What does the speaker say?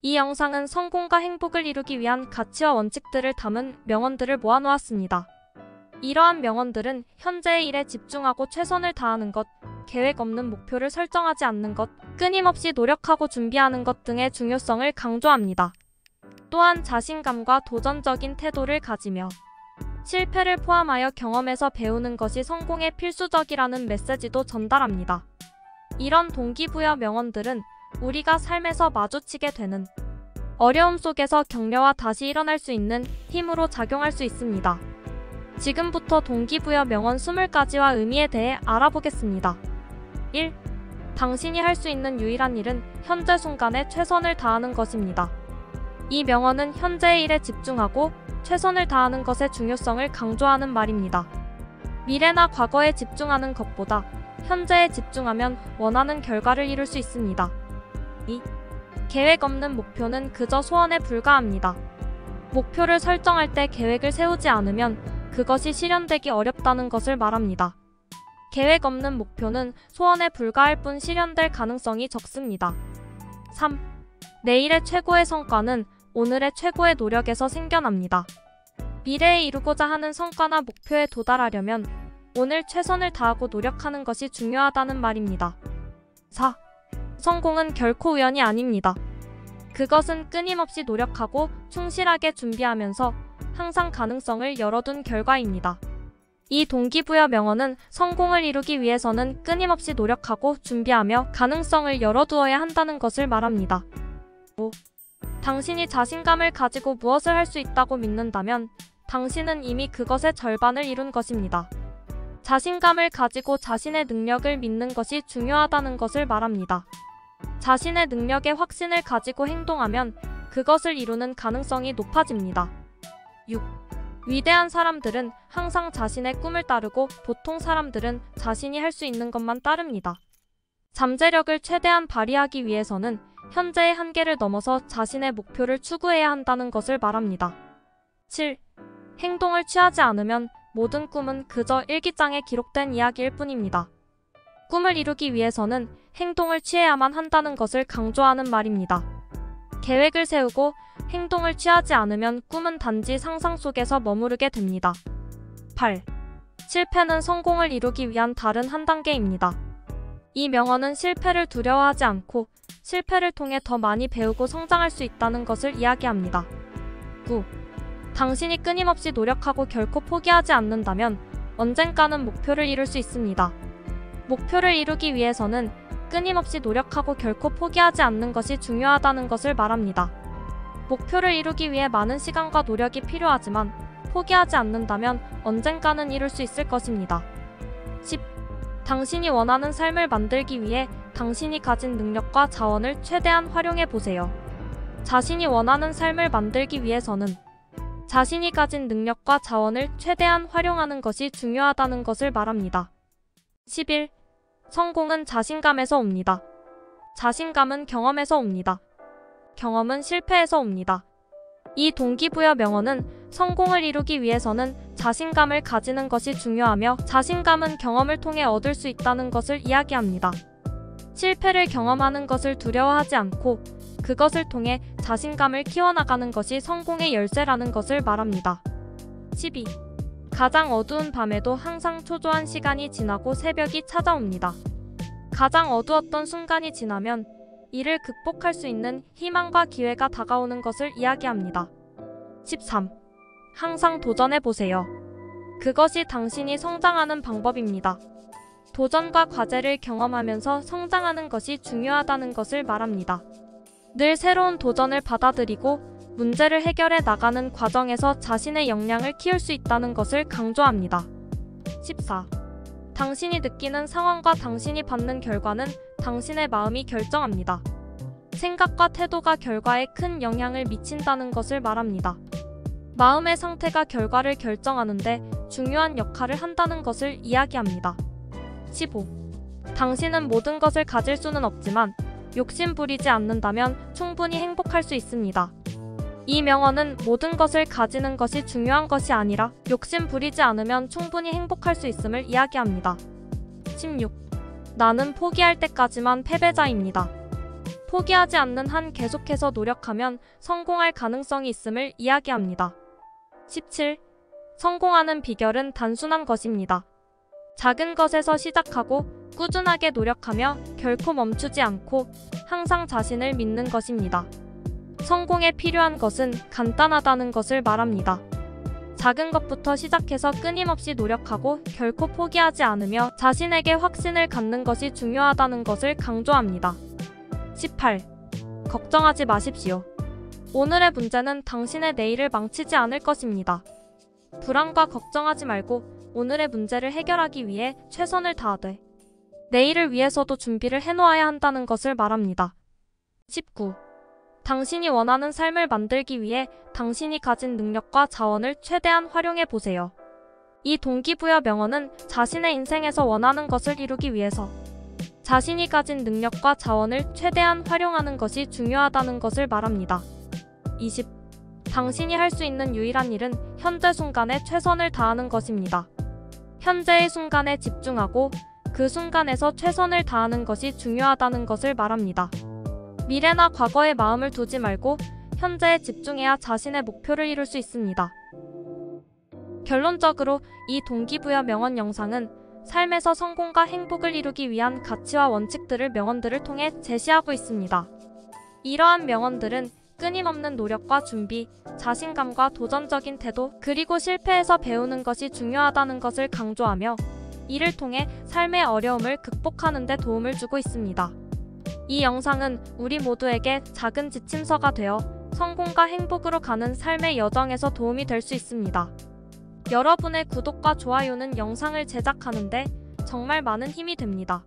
이 영상은 성공과 행복을 이루기 위한 가치와 원칙들을 담은 명언들을 모아놓았습니다. 이러한 명언들은 현재의 일에 집중하고 최선을 다하는 것, 계획 없는 목표를 설정하지 않는 것, 끊임없이 노력하고 준비하는 것 등의 중요성을 강조합니다. 또한 자신감과 도전적인 태도를 가지며 실패를 포함하여 경험에서 배우는 것이 성공에 필수적이라는 메시지도 전달합니다. 이런 동기부여 명언들은 우리가 삶에서 마주치게 되는 어려움 속에서 격려와 다시 일어날 수 있는 힘으로 작용할 수 있습니다. 지금부터 동기부여 명언 20가지와 의미에 대해 알아보겠습니다. 1. 당신이 할 수 있는 유일한 일은 현재 순간에 최선을 다하는 것입니다. 이 명언은 현재의 일에 집중하고 최선을 다하는 것의 중요성을 강조하는 말입니다. 미래나 과거에 집중하는 것보다 현재에 집중하면 원하는 결과를 이룰 수 있습니다. 2. 계획 없는 목표는 그저 소원에 불과합니다. 목표를 설정할 때 계획을 세우지 않으면 그것이 실현되기 어렵다는 것을 말합니다. 계획 없는 목표는 소원에 불과할 뿐 실현될 가능성이 적습니다. 3. 내일의 최고의 성과는 오늘의 최고의 노력에서 생겨납니다. 미래에 이루고자 하는 성과나 목표에 도달하려면 오늘 최선을 다하고 노력하는 것이 중요하다는 말입니다. 4. 성공은 결코 우연이 아닙니다. 그것은 끊임없이 노력하고 충실하게 준비하면서 항상 가능성을 열어둔 결과입니다. 이 동기부여 명언은 성공을 이루기 위해서는 끊임없이 노력하고 준비하며 가능성을 열어두어야 한다는 것을 말합니다. 5. 당신이 자신감을 가지고 무엇을 할 수 있다고 믿는다면 당신은 이미 그것의 절반을 이룬 것입니다. 자신감을 가지고 자신의 능력을 믿는 것이 중요하다는 것을 말합니다. 자신의 능력에 확신을 가지고 행동하면 그것을 이루는 가능성이 높아집니다. 6. 위대한 사람들은 항상 자신의 꿈을 따르고 보통 사람들은 자신이 할 수 있는 것만 따릅니다. 잠재력을 최대한 발휘하기 위해서는 현재의 한계를 넘어서 자신의 목표를 추구해야 한다는 것을 말합니다. 7. 행동을 취하지 않으면 모든 꿈은 그저 일기장에 기록된 이야기일 뿐입니다. 꿈을 이루기 위해서는 행동을 취해야만 한다는 것을 강조하는 말입니다. 계획을 세우고 행동을 취하지 않으면 꿈은 단지 상상 속에서 머무르게 됩니다. 8. 실패는 성공을 이루기 위한 다른 한 단계입니다. 이 명언은 실패를 두려워하지 않고 실패를 통해 더 많이 배우고 성장할 수 있다는 것을 이야기합니다. 9. 당신이 끊임없이 노력하고 결코 포기하지 않는다면 언젠가는 목표를 이룰 수 있습니다. 목표를 이루기 위해서는 끊임없이 노력하고 결코 포기하지 않는 것이 중요하다는 것을 말합니다. 목표를 이루기 위해 많은 시간과 노력이 필요하지만 포기하지 않는다면 언젠가는 이룰 수 있을 것입니다. 10. 당신이 원하는 삶을 만들기 위해 당신이 가진 능력과 자원을 최대한 활용해 보세요. 자신이 원하는 삶을 만들기 위해서는 자신이 가진 능력과 자원을 최대한 활용하는 것이 중요하다는 것을 말합니다. 11. 성공은 자신감에서 옵니다. 자신감은 경험에서 옵니다. 경험은 실패에서 옵니다. 이 동기부여 명언은 성공을 이루기 위해서는 자신감을 가지는 것이 중요하며 자신감은 경험을 통해 얻을 수 있다는 것을 이야기합니다. 실패를 경험하는 것을 두려워하지 않고 그것을 통해 자신감을 키워나가는 것이 성공의 열쇠라는 것을 말합니다. 12. 가장 어두운 밤에도 항상 초조한 시간이 지나고 새벽이 찾아옵니다. 가장 어두웠던 순간이 지나면 이를 극복할 수 있는 희망과 기회가 다가오는 것을 이야기합니다. 13. 항상 도전해보세요. 그것이 당신이 성장하는 방법입니다. 도전과 과제를 경험하면서 성장하는 것이 중요하다는 것을 말합니다. 늘 새로운 도전을 받아들이고 문제를 해결해 나가는 과정에서 자신의 역량을 키울 수 있다는 것을 강조합니다. 14. 당신이 느끼는 상황과 당신이 받는 결과는 당신의 마음이 결정합니다. 생각과 태도가 결과에 큰 영향을 미친다는 것을 말합니다. 마음의 상태가 결과를 결정하는데 중요한 역할을 한다는 것을 이야기합니다. 15. 당신은 모든 것을 가질 수는 없지만 욕심 부리지 않는다면 충분히 행복할 수 있습니다. 이 명언은 모든 것을 가지는 것이 중요한 것이 아니라 욕심 부리지 않으면 충분히 행복할 수 있음을 이야기합니다. 16. 나는 포기할 때까지만 패배자입니다. 포기하지 않는 한 계속해서 노력하면 성공할 가능성이 있음을 이야기합니다. 17. 성공하는 비결은 단순한 것입니다. 작은 것에서 시작하고 꾸준하게 노력하며 결코 멈추지 않고 항상 자신을 믿는 것입니다. 성공에 필요한 것은 간단하다는 것을 말합니다. 작은 것부터 시작해서 끊임없이 노력하고 결코 포기하지 않으며 자신에게 확신을 갖는 것이 중요하다는 것을 강조합니다. 18. 걱정하지 마십시오. 오늘의 문제는 당신의 내일을 망치지 않을 것입니다. 불안과 걱정하지 말고 오늘의 문제를 해결하기 위해 최선을 다하되 내일을 위해서도 준비를 해놓아야 한다는 것을 말합니다. 19. 당신이 원하는 삶을 만들기 위해 당신이 가진 능력과 자원을 최대한 활용해 보세요. 이 동기부여 명언은 자신의 인생에서 원하는 것을 이루기 위해서 자신이 가진 능력과 자원을 최대한 활용하는 것이 중요하다는 것을 말합니다. 20. 당신이 할 수 있는 유일한 일은 현재 순간에 최선을 다하는 것입니다. 현재의 순간에 집중하고 그 순간에서 최선을 다하는 것이 중요하다는 것을 말합니다. 미래나 과거에 마음을 두지 말고 현재에 집중해야 자신의 목표를 이룰 수 있습니다. 결론적으로 이 동기부여 명언 영상은 삶에서 성공과 행복을 이루기 위한 가치와 원칙들을 명언들을 통해 제시하고 있습니다. 이러한 명언들은 끊임없는 노력과 준비, 자신감과 도전적인 태도, 그리고 실패에서 배우는 것이 중요하다는 것을 강조하며 이를 통해 삶의 어려움을 극복하는 데 도움을 주고 있습니다. 이 영상은 우리 모두에게 작은 지침서가 되어 성공과 행복으로 가는 삶의 여정에서 도움이 될 수 있습니다. 여러분의 구독과 좋아요는 영상을 제작하는 데 정말 많은 힘이 됩니다.